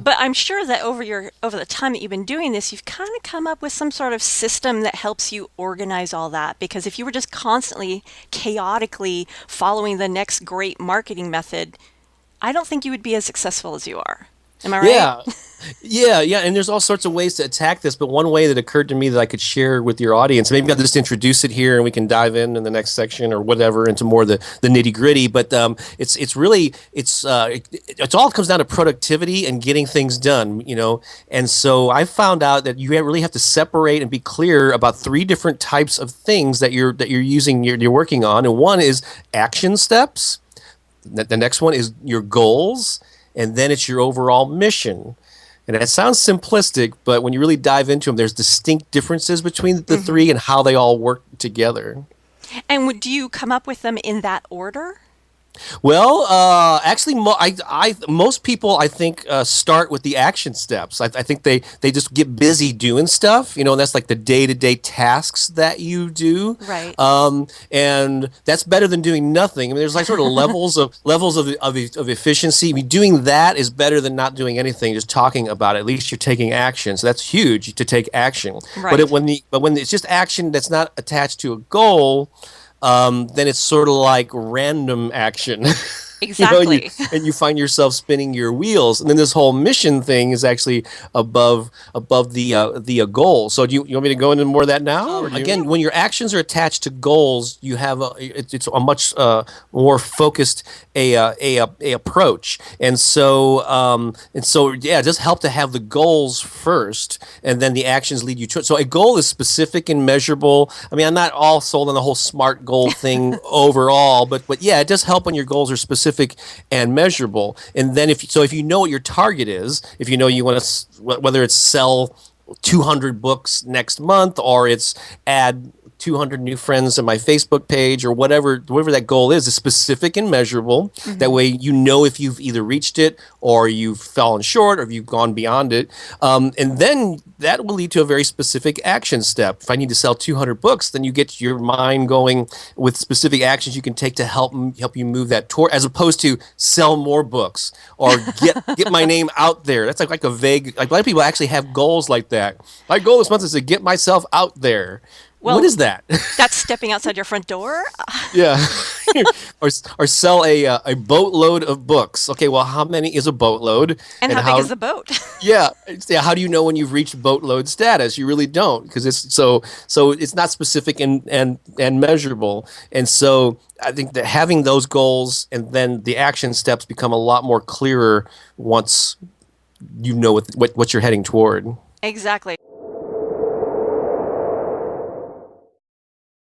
But I'm sure that over the time that you've been doing this, you've kind of come up with some sort of system that helps you organize all that. Because if you were just constantly, chaotically following the next great marketing method, I don't think you would be as successful as you are. Am I right? Yeah. Yeah. And there's all sorts of ways to attack this, but one way that occurred to me that I could share with your audience, maybe I'll just introduce it here and we can dive in the next section or whatever into more of the nitty gritty. But it's really it's all comes down to productivity and getting things done, you know. And so I found out that you really have to separate and be clear about three different types of things that you're using, you're working on. And one is action steps. The next one is your goals, and then it's your overall mission. And that sounds simplistic, but when you really dive into them, there's distinct differences between the Hmm. three and how they all work together. And do you come up with them in that order? Well, actually, most people I think start with the action steps. I think they just get busy doing stuff, you know, and that's like the day-to-day tasks that you do, Right. and that's better than doing nothing. I mean, there's like sort of levels of efficiency. I mean, doing that is better than not doing anything, just talking about it. At least you're taking action, so that's huge to take action. Right. When it's just action that's not attached to a goal, then it's sort of like random action. You know, Exactly. and you find yourself spinning your wheels, and then this whole mission thing is actually above the goal. So you want me to go into more of that now? Or again, when your actions are attached to goals, you have it's a much more focused a approach, and so yeah, it does help to have the goals first, and then the actions lead you to it. So a goal is specific and measurable. I mean, I'm not all sold on the whole SMART goal thing overall, but yeah, it does help when your goals are specific and measurable. And then if you know what your target is, if you know you want to, whether it's sell 200 books next month or it's add 200 new friends to my Facebook page or whatever that goal is specific and measurable. That Hmm. way you know if you've either reached it or you've fallen short or if you've gone beyond it. And then that will lead to a very specific action step. If I need to sell 200 books, then you get your mind going with specific actions you can take to help you move that toward, as opposed to sell more books or get my name out there. That's like a vague. Like a lot of people actually have goals like that. My goal this month is to get myself out there. What Well, is that? that's stepping outside your front door. Yeah, or sell a boatload of books. Okay, well, how many is a boatload, And and how big how? is the boat? Yeah. How do you know when you've reached boatload status? You really don't, because so it's not specific and measurable. And so I think that having those goals and then the action steps become a lot more clearer once you know what you're heading toward. Exactly.